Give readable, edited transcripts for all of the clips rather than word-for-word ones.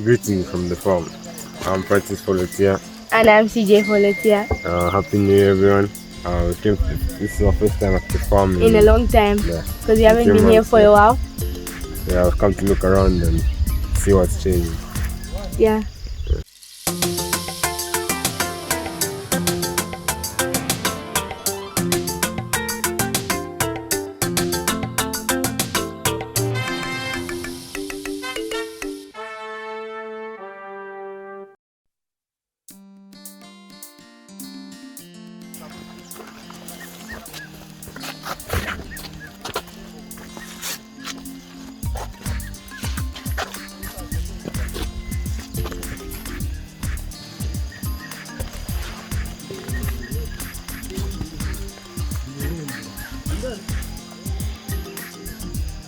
Greetings from the farm. I'm Practice Folotiya. And I'm CJ Folotiya. Happy New Year, everyone. This is our first time at the farm In a long time. Because we haven't been here for a while. Yeah, I've come to look around and see what's changing. Yeah.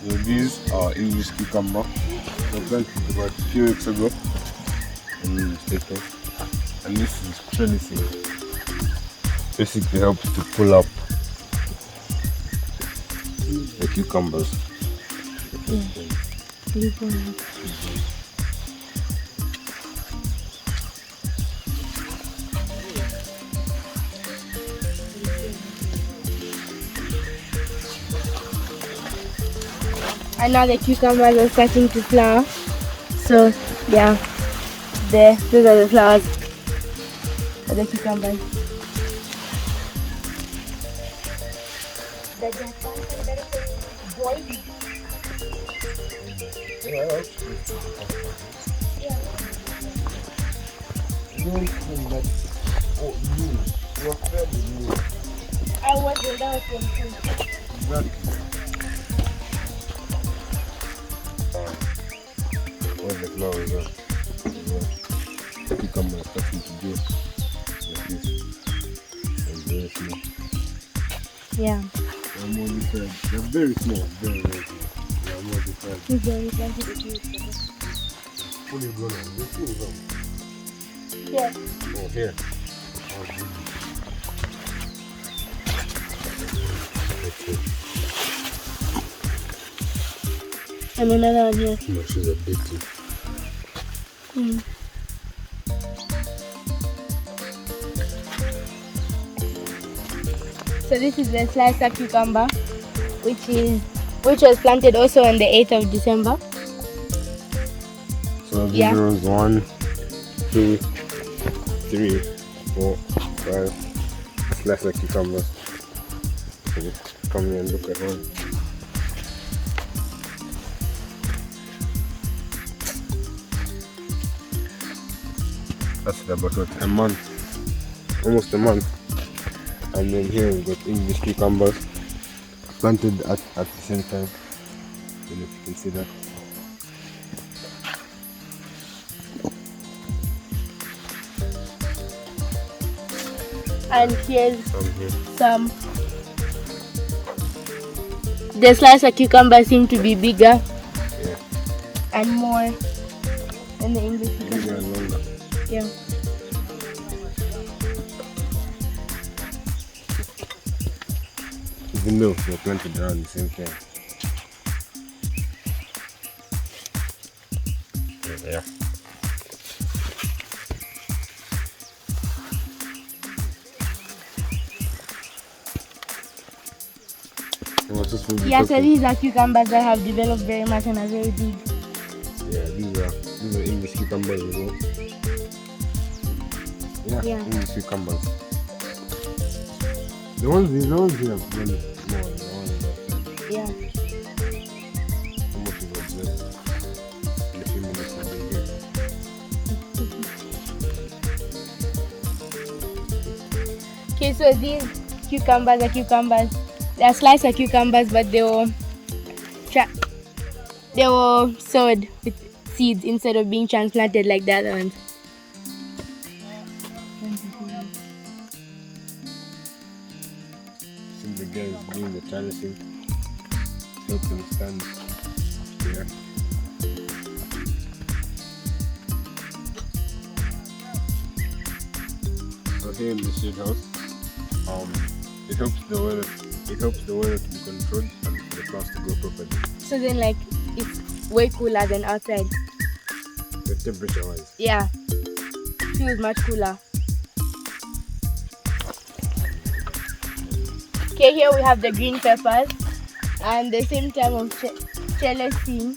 So these are English cucumber. They planted about a few weeks ago. And this is trellising. Basically helps to pull up the cucumbers. And now the cucumbers are starting to flower. So yeah, those are the flowers of the cucumbers. I was without one. Where the flowers are. The cucumber is starting to grow like this. And very small. Yeah. They're more different. They're very small, very small. They're more different. Fully grown on. This thing is on. Yeah. Oh, here. Oh, good. And another one here. No, she's a bit too. So this is the slicer cucumber, which was planted also on the 8th of December. So these rows 1, 2, 3, 4, 5 slicer cucumbers. So just come here and look at one. That's about what, a month, almost a month. And then here we've got English cucumbers planted at the same time. I don't know if you can see that. And here's Here. some. The slicer cucumbers seem to be bigger and more than the English cucumbers. Bigger and longer. Yeah. Even though they're planted around the same time. Yeah. Yeah, so these are cucumbers that have developed very much and are very big. Yeah, these are English cucumbers as well. Yeah. English cucumbers. The ones here are really small. The ones that Yeah. how much is it? In a few minutes I'll be here. Okay, so these cucumbers are cucumbers. They are slicer cucumbers, but they were sowed with seeds instead of being transplanted like the other ones. See the guys doing the trellising. Help them stand here. So here in the shade house, it helps the weather to be controlled and for the plants to grow properly. So then, like, it's way cooler than outside. The temperature wise. Yeah, feels much cooler. Okay, here we have the green peppers, and the same type of trellising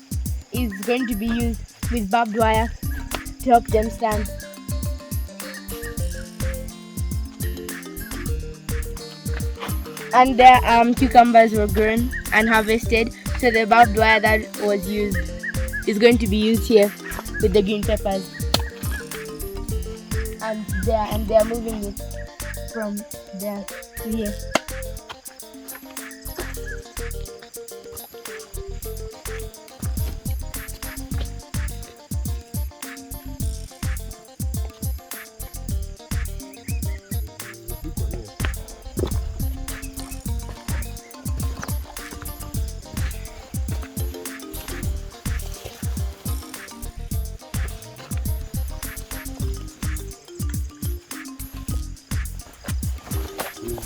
is going to be used with barbed wire to help them stand. And their cucumbers were grown and harvested, so the barbed wire that was used is going to be used here with the green peppers. And they are moving it from there to here.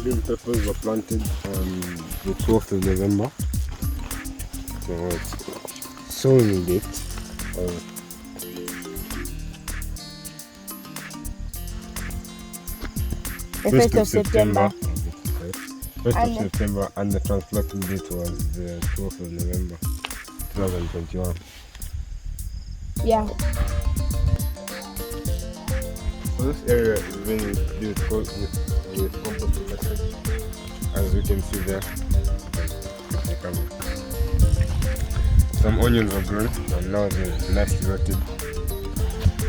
Green peppers were planted on the 12th of November. So it's sowing date. The 1st of September. 1st of September, and the transplanting date was the 12th of November 2021. Yeah. So this area is very beautiful with compost production, as we can see there. Some onions are grown and now they're nicely rotted,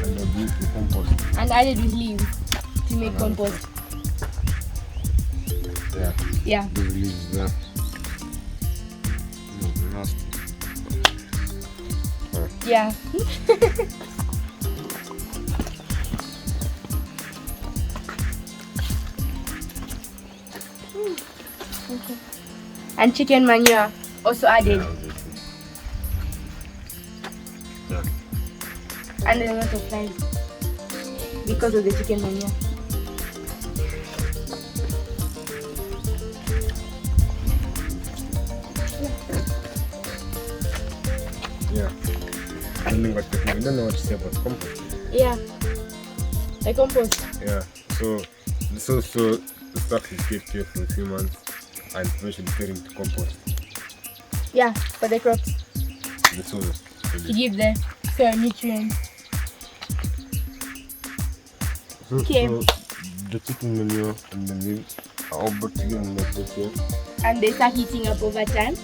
and they're beautiful compost. And added with leaves to make compost. Yeah. Yeah. These leaves there. Nasty. Yeah. Okay. And chicken manure also added. Yeah. And a lot of flies because of the chicken manure. Yeah. I don't know what to say about compost. Yeah. The compost. Yeah. So this also the stuff is kept here for a few months and eventually turning to compost. Yeah, for the crops. The soil. To give the soil nutrients. So the chicken manure and the leaves are all brought together in the pot here. And they start heating up over time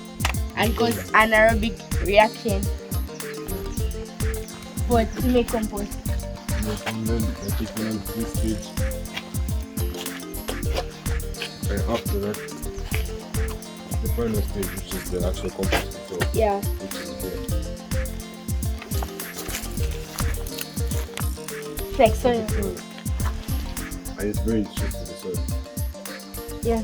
and cause anaerobic reaction to make compost. And then the chicken and this stage. And after that, the final stage, which is the actual compost itself. Yeah. Which is here. It's like soil. And it's very interesting to the soil. Yeah.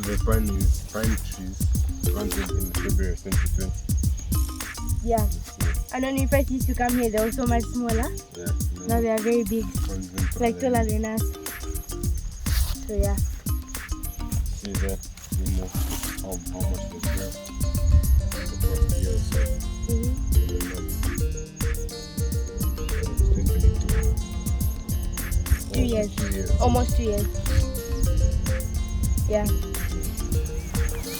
The pine trees planted in February 2020. Yeah. And when we first used to come here, they were so much smaller. Yeah. Now they are very big, like taller than us. So yeah. See there, you know how much they grow in the first year or so. Mm-hmm. 2 years. Almost 2 years. Yeah.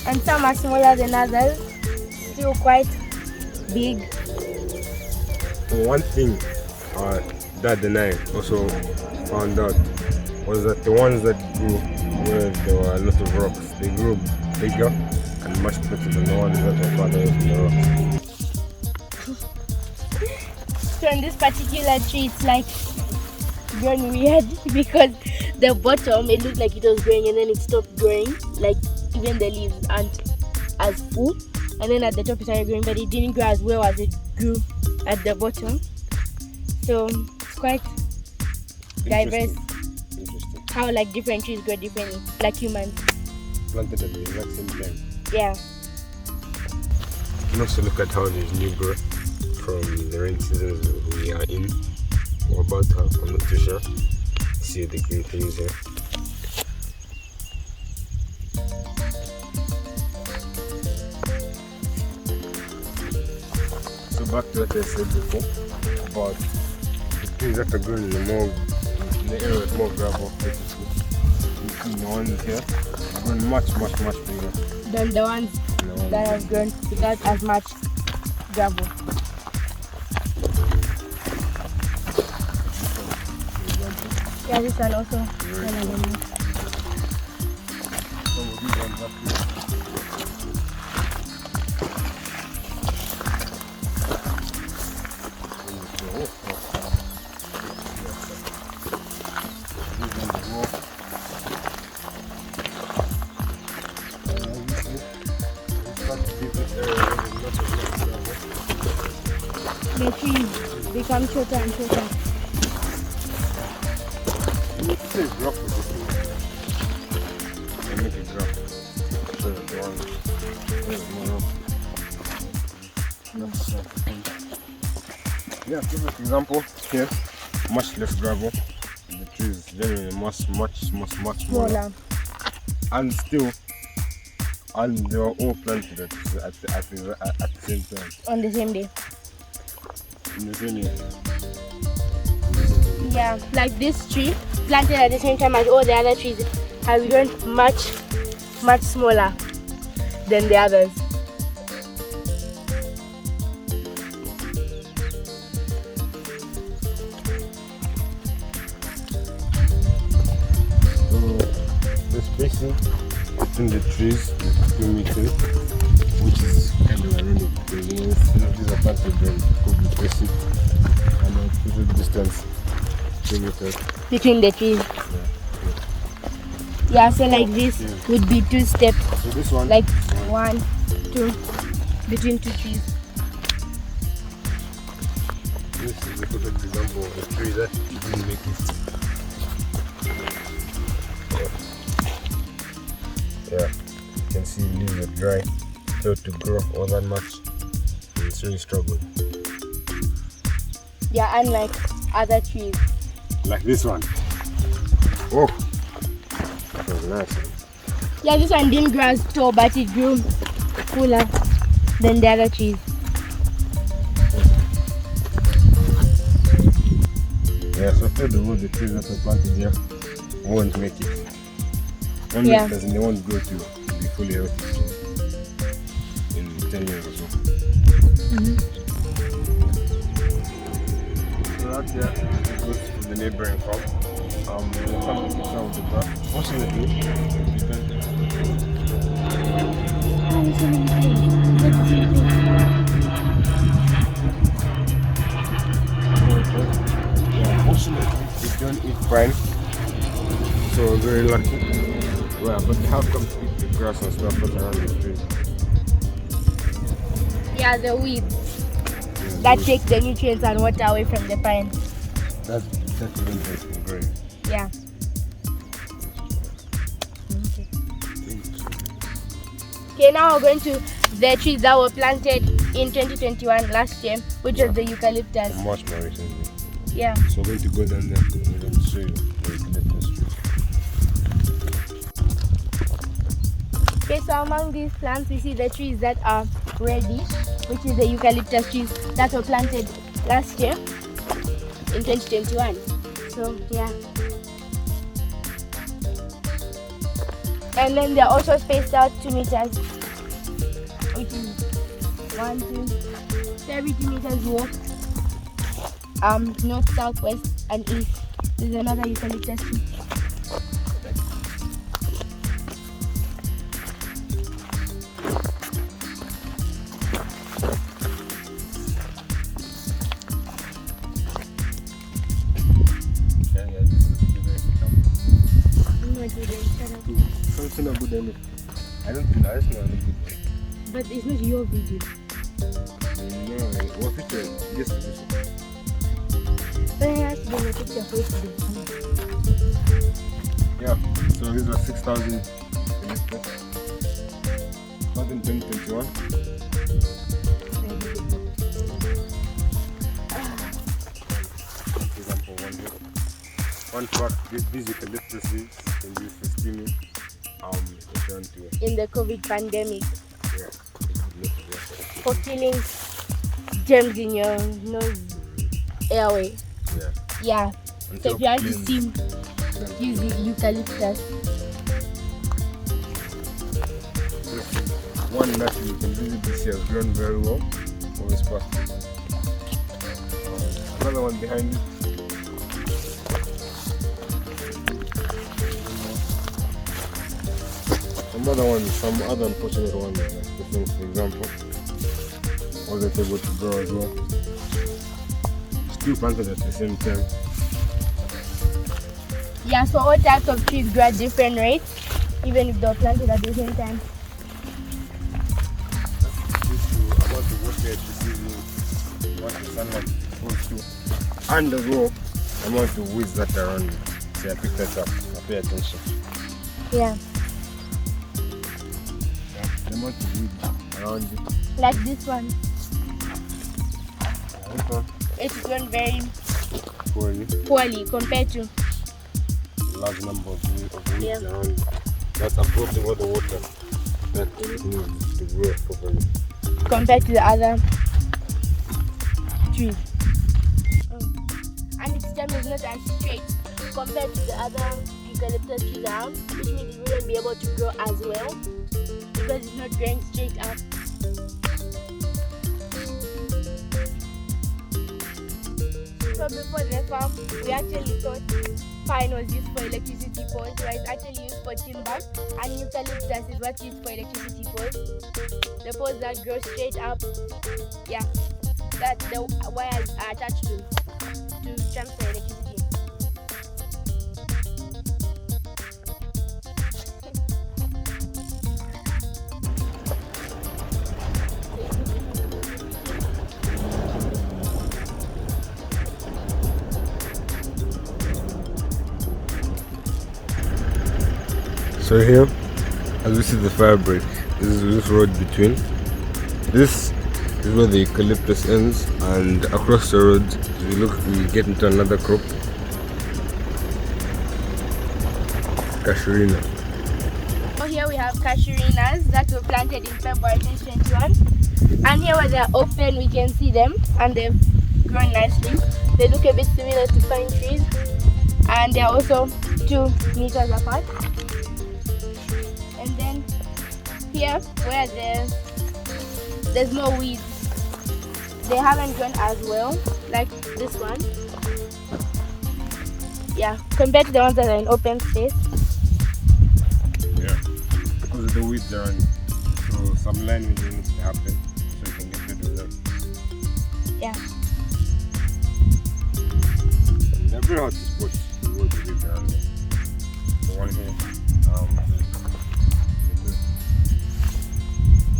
And some are smaller than others, still quite big. One thing Dad and I also found out was that the ones that grew where there were a lot of rocks, they grew bigger and much better than the ones that were far away from the rocks. So in this particular tree, it's like grown weird because the bottom, it looked like it was growing and then it stopped growing, like even the leaves aren't as full, and then at the top it started growing, but it didn't grow as well as it grew at the bottom. So it's quite diverse. Interesting. how like different trees grow differently, like humans. Planted at the exact same time. Yeah. And also look at how there's new growth from the rain seasons we are in or about to have. I'm not too sure. See the green things here. So back to what I said before about the trees that are growing in the area with more gravel. Basically, you see the ones here are growing much bigger Than the ones that have grown without as much gravel. Yeah, this one also. The trees become shorter and shorter. This is rough with this thing. I make it rough. So that the one is more rough. Yeah, perfect example here. Much less gravel. The trees generally much smaller. And still, and they were all planted at the same time. On the same day. In the same year. Yeah, like this tree planted at the same time as all the other trees has grown much smaller than the others. So the spacing between the trees is 2 meters, which is kind of ironic because you know if these are planted then it could be spacing and then put the distance 2 meters. Between the trees. Yeah, so like this would be 2 steps. So this one Like 1, 2, between 2 trees. this is a perfect example of the tree that didn't make it. Yeah, you can see leaves are dry, failed to grow all that much. And it's really struggled. Yeah, unlike other trees. Like this one. Oh, that was nice. Yeah, this one didn't grow as tall, but it grew fuller than the other trees. Yeah, so far the trees that were planted here won't make it. Won't Yeah. make it, as in they won't grow to be fully healthy in 10 years or so. So that there goes to the neighboring farm. We'll come to some of the grass. Fortunately, fortunately, we don't eat prime, so we're very lucky. Well, but they have come to eat the grass and stuff that's around the trees. Yeah, the weeds that take the nutrients and water away from the pine. That's interesting, great. Yeah. Okay, now we're going to the trees that were planted in 2021 last year, which was the eucalyptus. Much more recently. Yeah. So we're going to go down there and we're going to show you the eucalyptus trees. Okay, so among these plants, we see the trees that are reddish, which is the eucalyptus trees that were planted last year in 2021. So, yeah. And then they're also spaced out 2 meters, which is 1, 2, so every 2 meters you walk north, south, west, and east. There's another eucalyptus tree. Something not good enough. I don't think that's not a good thing. But it's not your video. No, what picture? Yes, this one. But it has to be a picture for it to be funny. Yeah, so these were 6,000 eucalyptus. Not in 2021. For example, one truck, these eucalyptus seeds can be used for steaming. If you want to, In the COVID pandemic, yeah, for killing germs in your nose, airway. yeah. Yeah. And So if you want to clean. steam, use the eucalyptus. One nut you can visibly see has grown very well for this plastic. Another one behind it. Some other unfortunate ones, like the things, for example, wasn't able to grow as well. Still planted at the same time. Yeah, so all types of trees grow at different rates, even if they're planted at the same time. About the water receiving, what the sunlight goes to, and as well, amount of weeds that are around it. So I pick that up, I pay attention. Yeah. The amount of weeds around it. Like this one. This one, It's grown very poorly. poorly compared to Large number of weeds Yeah. around it. That's absorbing all the water that it needs to grow properly. the other trees. And its stem is not as straight compared to the other eucalyptus trees around, which means it wouldn't be able to grow as well because it's not growing straight up. So before the farm, we actually thought pine was used for electricity poles, but it's actually used for timber, and eucalyptus is what's used for electricity poles. The poles that grow straight up, yeah, that the wires are attached to transfer electricity. So here, as we see the fire break, this road between. This is where the eucalyptus ends, and across the road, as we look, we get into another crop, casuarina. So here we have casuarinas that were planted in February 2021, and here where they are open, we can see them, and they've grown nicely. They look a bit similar to pine trees, and they are also 2 meters apart. And then here where there's more weeds, they haven't grown as well like this one. Yeah, compared to the ones that are in open space. Yeah, because of the weeds around it. So some line weeding needs to happen so you can get rid of them. Yeah. They're very hard to spot the road the weeds around there. The one here,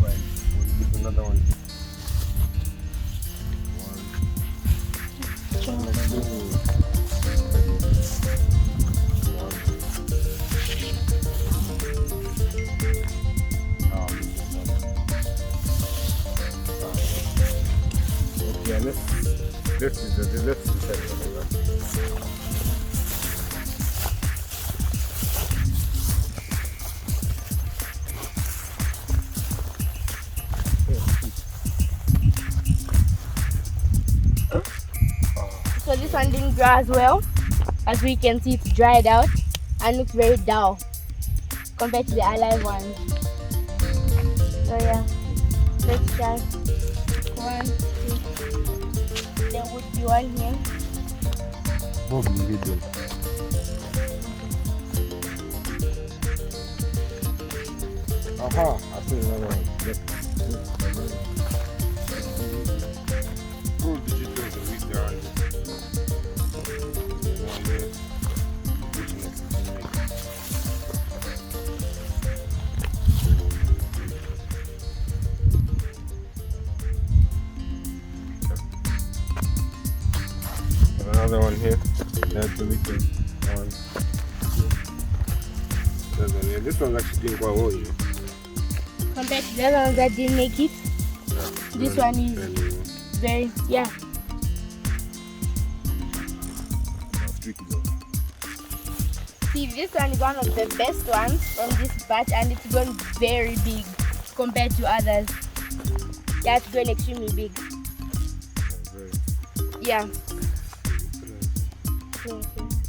we'll give another one. Okay, let's decide on that. So this one didn't grow as well. As we can see, it's dried out and looks very dull compared to the alive ones. So yeah, let's try 1, 2. There would be one here. Aha, I see another one. Full digital the weeds around it. One there. Another one here. That's the weekend. 1, 2. Yeah, this one's actually doing quite well, you know. Compared to the other ones that didn't make it, this one is very, yeah. See, this one is one of the best ones from this batch, and it's grown very big compared to others. Yeah, it's grown extremely big. Yeah.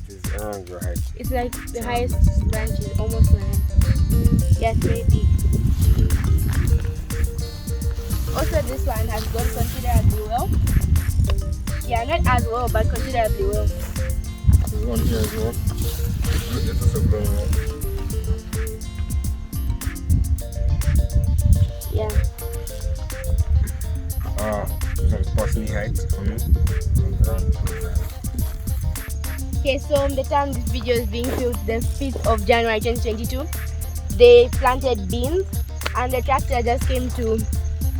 It's around your height. It's like the highest branch is almost my height. Yeah, it's very big. Also, this one has gone considerably well. Yeah, not as well, but considerably well. There's one here as well. It's also growing well. Yeah. This one's partially height for me. Okay, so the time this video is being filmed, the 5th of January 2022, they planted beans, and the tractor just came to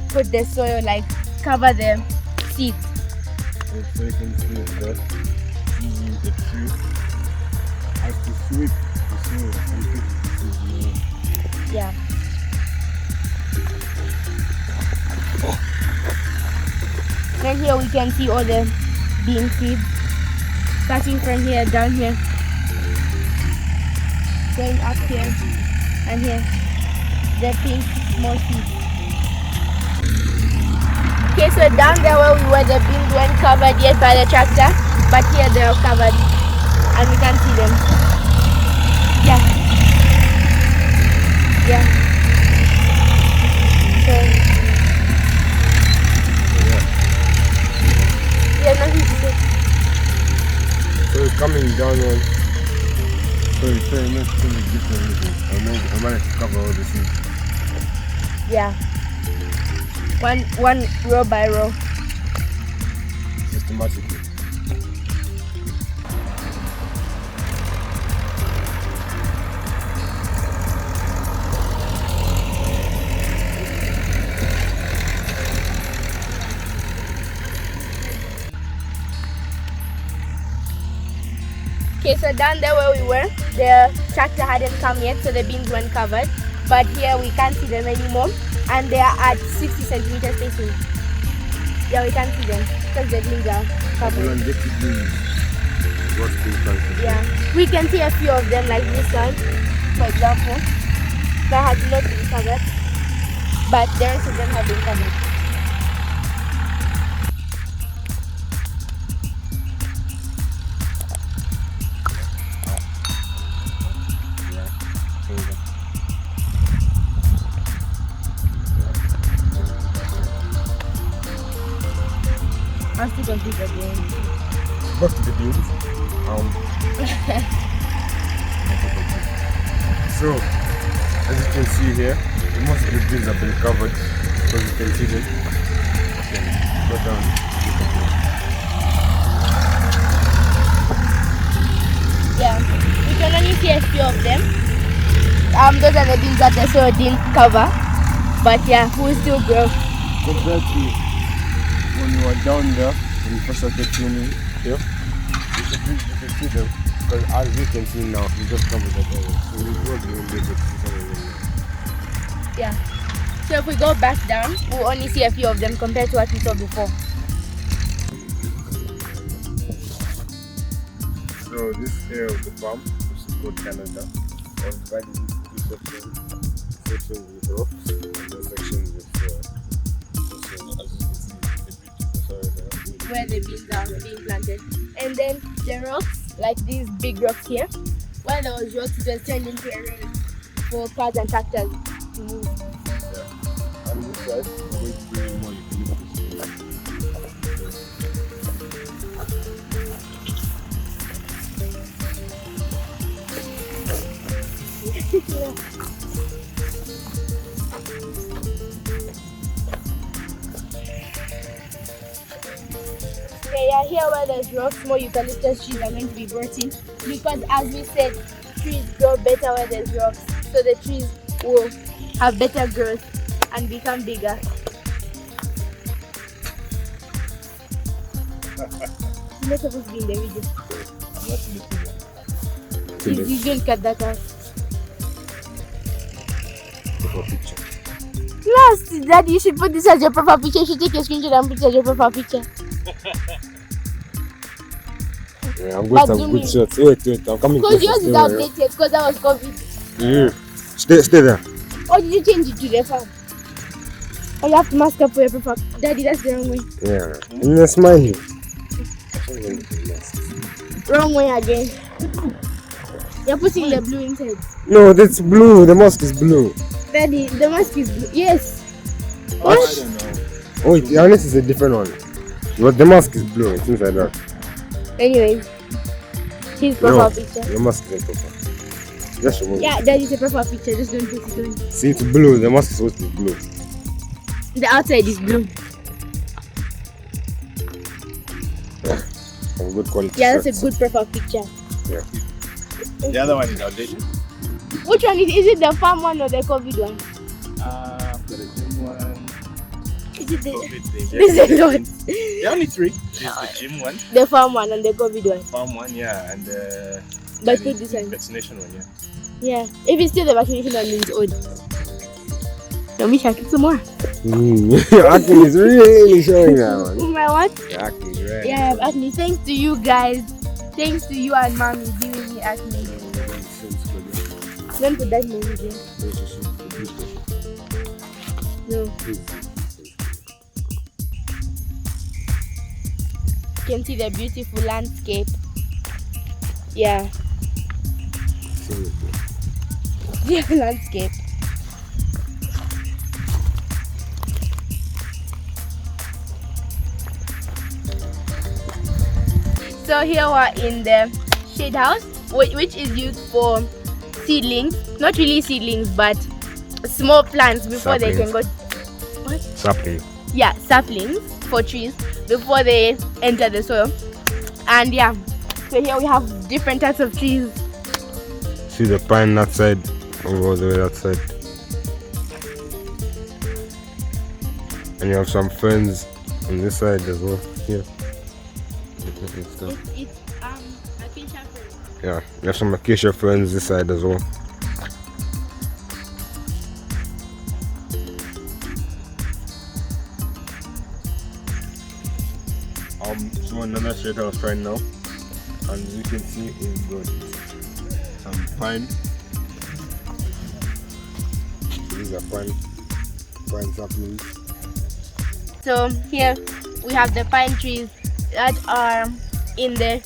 put the soil, like cover the seeds. So you can see that the tree has to sweep the soil and put the seeds. Yeah. Then here we can see all the bean seeds, starting from here, down here, going up here, and here, the pink small seeds. Okay, so down there where we were, the beans weren't covered yet by the tractor, but here they are covered, and we can see them. Yeah. Yeah. So, yeah, nothing to say. So it's coming downward. So it's very much different. I managed to cover all the seeds. Yeah. One row by row. Systematically. Okay, so down there where we were, the tractor hadn't come yet, so the beans weren't covered. But here we can't see them anymore, and they are at 60 centimeters spacing. Yeah, we can't see them because the beans are covered. Yeah, we can see a few of them, like this one, for example, that has not been covered, but the rest of them have been covered. I'll still complete the game. Back to the beans. So, as you can see here, most of the beans have been covered, because you can see them. You can go down. Yeah, we can only see a few of them. Those are the beans that the soil didn't cover, but yeah, we still grow. Compared to when you were down there, when you first started filming here, you can see them, because as you can see now, we just covered that area. So we will be able to see some of them now. Yeah. So if we go back down, we'll only see a few of them compared to what we saw before. So this area of the farm, which is called Canada, was divided into two sections. Sections with rocks and the sections with as you can see, the beautiful soil Where the beans are being planted. And then the rocks, like these big rocks here, where there was rocks, it was turned into a road for cars and tractors to move. Yeah. And this side, we're going to bring in more eucalyptus. Yeah. Okay, yeah, here where there's rocks, more eucalyptus trees are going to be brought in, because as we said, trees grow better where there's rocks, so the trees will have better growth and become bigger. You're not supposed to be in the video. You can cut that out. profile picture. Last, Daddy, you should put this as your profile picture. You should take a screenshot and put it as your profile picture. Yeah, I'm going to have good shots. Wait, I'm coming. Because yours is outdated, because that was COVID. Stay there. Or did you change it to the farm? Or you have to mask up for your profile. Daddy, that's the wrong way. Yeah. You're smiling. Wrong way again. You're putting the blue inside. No, that's blue. The mask is blue. Daddy, the mask is blue. Yes. What? I don't know. Wait, unless it's a different one. But the mask is blue. It's inside that. Anyways, his profile picture. The mask is in profile. Just remove it. Yeah, that is a profile picture. Just don't put it on. See, it's blue. The mask is supposed to be blue. The outside is blue. Some good quality. Yeah, that's shots. a good profile picture. Yeah. The other one is outdated. Which one is it the farm one or the COVID one? The gym one. Is it the COVID, this is not there are only three. There's the gym one, the farm one and the COVID one? farm one, yeah, and the But put this one. vaccination one, yeah. Yeah. If it's still the vaccination one, means old. Let me check it some more. Your acting is really showing now. Man. My what? Your acting is really Yeah, I have acne. Thanks to you guys. Thanks to you and mommy giving me acne. Don't put that in my video. No. You can see the beautiful landscape. Yeah. Yeah, landscape. So here we're in the shade house, which is used for seedlings. Not really seedlings, but small plants before they can go. What? Sapling. Yeah, saplings for trees before they enter the soil. And yeah, so here we have different types of trees. See the pine that side, over the way that side. And you have some ferns on this side as well. Here. It's acacia ferns. Yeah, you have some acacia ferns this side as well. So another shade house right now, and as you can see we've got some pine. These are pine saplings. So here we have the pine trees that are in there.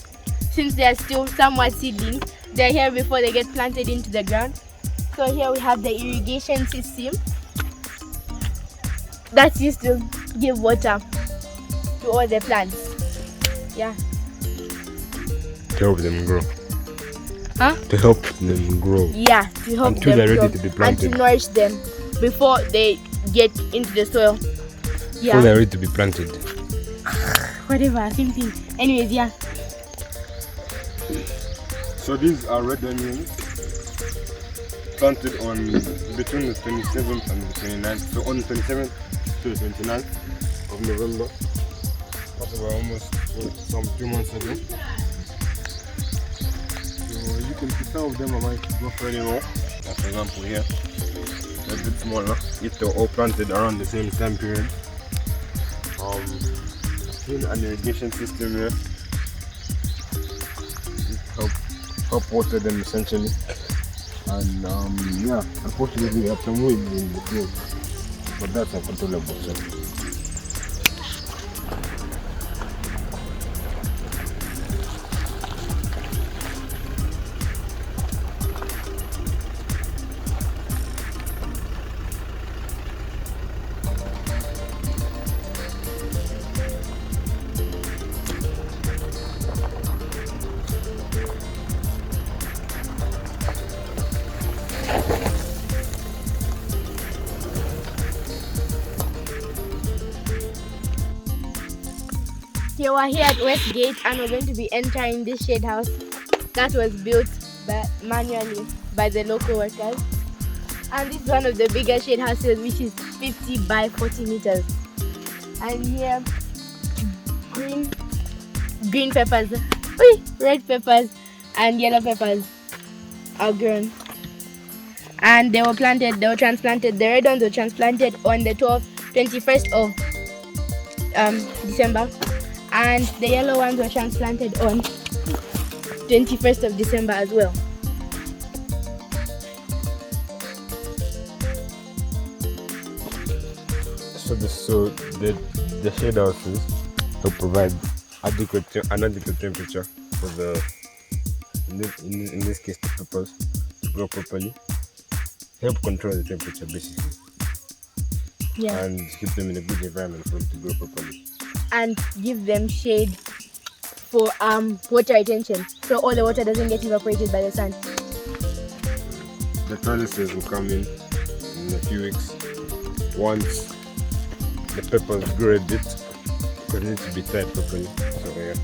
Since they are still somewhat seedlings, they're here before they get planted into the ground. So here we have the irrigation system that's used to give water to all the plants. Yeah. To help them grow. Huh? To help them grow. Yeah, to help Until them they're ready grow to be planted. and to nourish them before they get into the soil. Yeah. Until they're ready to be planted. Whatever, same thing. Anyways, yeah. So these are red onions planted on between the 27th and the 29th. So on the 27th to the 29th of November. That's about almost some 2 months ago. So you can see some of them are might not very well. For example here, a bit smaller. If they're all planted around the same time period. An irrigation system here. Help water them essentially. And yeah, unfortunately we have some weeds in the field, but that's uncontrollable. So. Here we're here at Westgate and we're going to be entering this shade house that was built manually by the local workers. And this is one of the bigger shade houses, which is 50 by 40 meters. And here green peppers, red peppers and yellow peppers are grown. and they were transplanted. The red ones were transplanted on the 21st of December, and the yellow ones were transplanted on 21st of December as well. So the shade houses will provide an adequate temperature for the in this case the peppers to grow properly. Help control the temperature basically. Yeah. And keep them in a good environment for them to grow properly. And give them shade for water retention, so all the water doesn't get evaporated by the sun. The trellises will come in a few weeks once the peppers grow a bit, because they need to be tied properly. So yeah.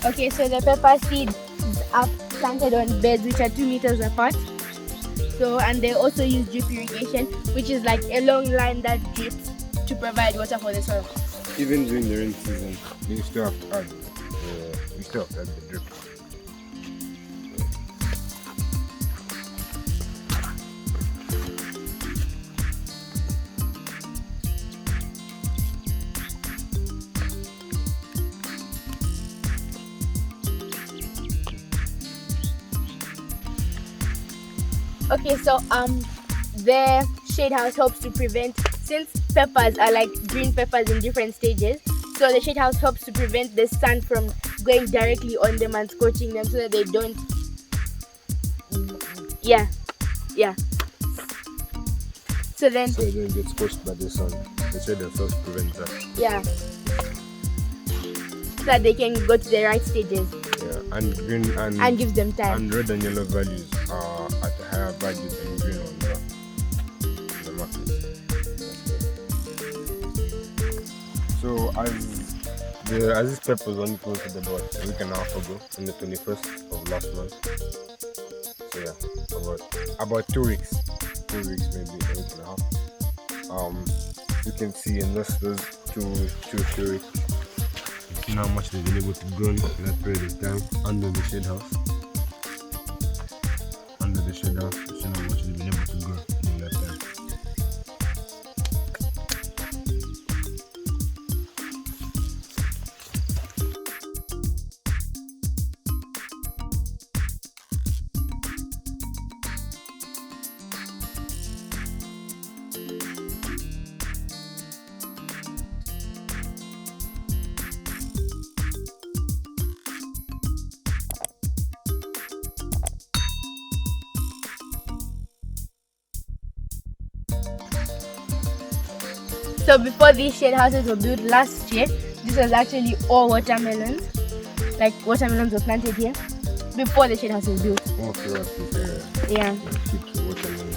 Okay, so the pepper seeds are planted on beds which are 2 meters apart. So, and they also use drip irrigation, which is like a long line that drips to provide water for the soil. Even during the rainy season, we still have to add the drip. Okay, so the shade house helps to prevent, since peppers are like green peppers in different stages, so the shade house helps to prevent the sun from going directly on them and scorching them, so that they don't so they don't get scorched by the sun. The shade house helps prevent that. So that they can go to the right stages. And green and gives them time. And red and yellow values are at a higher value than green on the market. So as this pepper was only planted about a week and a half ago, on the 21st of last month. So yeah, about 2 weeks. 2 weeks, maybe a week and a half. You can see in those 2 weeks. See how much they've been able to grow in that period of time under the shade house. Under the shade house, see how much they've been able to grow in that time. So before these shade houses were built last year, this was actually all watermelons. Like watermelons were planted here before the shade house was built. All throughout this area. Yeah. Keeps watermelon.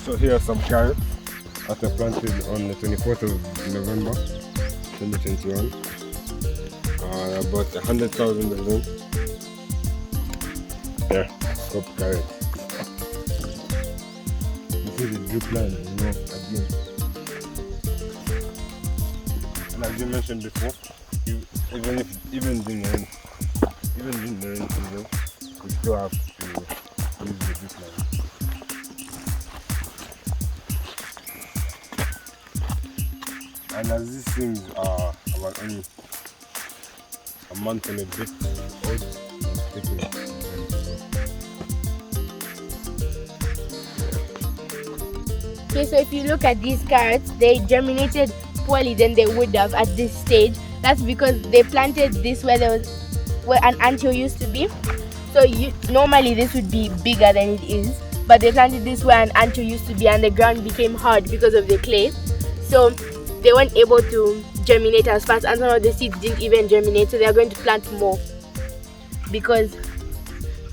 So here are some carrots that were planted on the 24th of November 2021. About 100,000 of them. Yeah, crop carrots. This is the drip line, again. And as you mentioned before, even during the rainy season, we still have to use the drip line. And as these things are about only a month and a bit old, it's taking time to grow. Okay, so if you look at these carrots, they germinated poorly than they would have at this stage. That's because they planted this where an anthill used to be. So normally this would be bigger than it is, but they planted this where an anthill used to be, and the ground became hard because of the clay. So they weren't able to germinate as fast, and some of the seeds didn't even germinate, so they are going to plant more because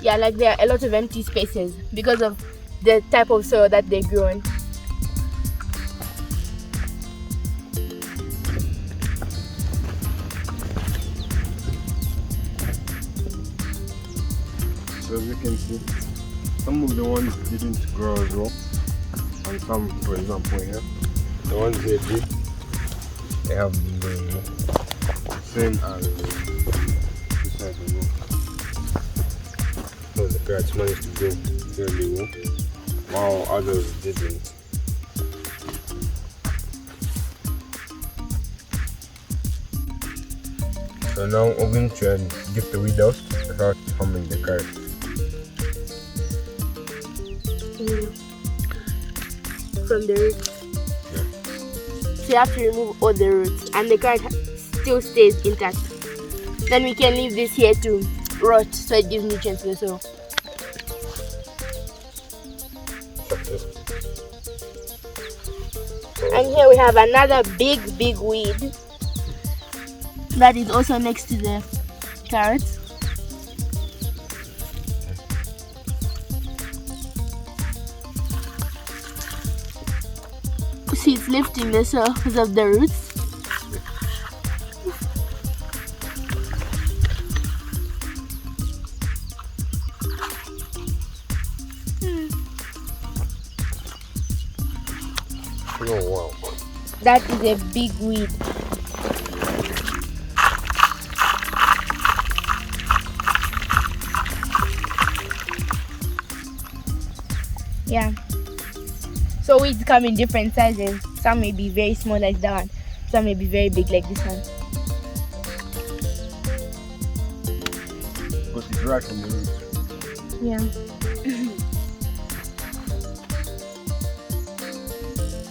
Yeah, like there are a lot of empty spaces because of the type of soil that they grow in. So as you can see, some of the ones didn't grow as well, and some, for example here, the ones here did, they have been growing well. Same as this side as well. So the carrots managed to grow fairly well, while others didn't. So now we're going to get the weed out without harming the carrot. From the roots. Yeah. So you have to remove all the roots, and the carrot still stays intact. Then we can leave this here to rot so it gives nutrients to the soil. And here we have another big weed that is also next to the carrots. See, it's lifting the soil because of the roots. Oh wow. That is a big weed. Yeah. So weeds come in different sizes. Some may be very small like that one. Some may be very big like this one. But it's right from the roots. Yeah.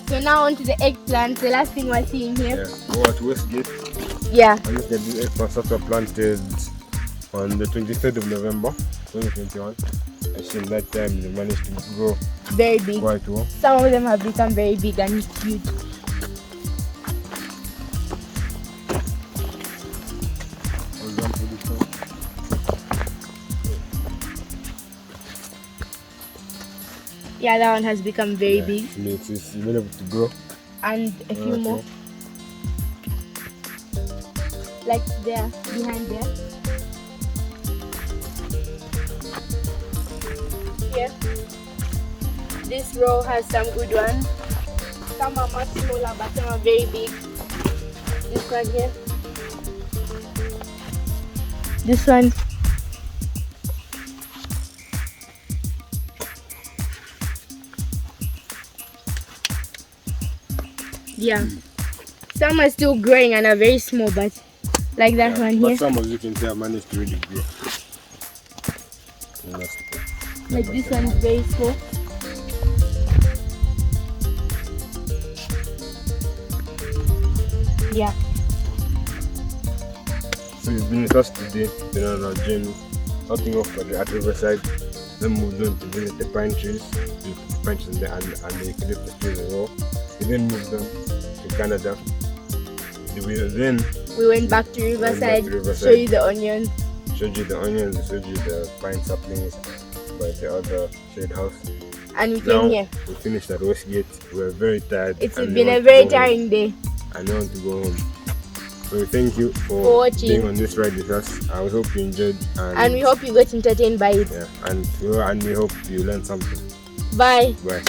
So now on to the eggplant, the last thing we're seeing here. Yeah. Go at Westgate. Yeah. And look at these eggplants that were planted on the 23rd of November 2021. I think that time they managed to grow Very big. quite well. Some of them have become very big and huge. For example, this one. Yeah, that one has become very big. It's been able to grow. And a few more. Like there, behind there. Here. This row has some good ones. Some are much smaller, but some are very big. This one here. This one. Yeah. Some are still growing and are very small, but like that one here. But some of you can see I managed to really grow. Like this one is very small. Yeah. So you've been with us today, been on our journey, starting off at Riverside, then moved on to visit the pine trees, the pine trees and the eucalyptus trees as well. We then moved on to Canada. Then we went back to Riverside, show you the onions. Showed you the onions, showed you the pine saplings by the other shade house. And we came here. We finished at Westgate. We were very tired. It's been a very tiring day. And we want to go home. So thank you for watching. Being on this ride with us. I hope you enjoyed. And we hope you got entertained by it. Yeah, and we hope you learned something. Bye. Bye.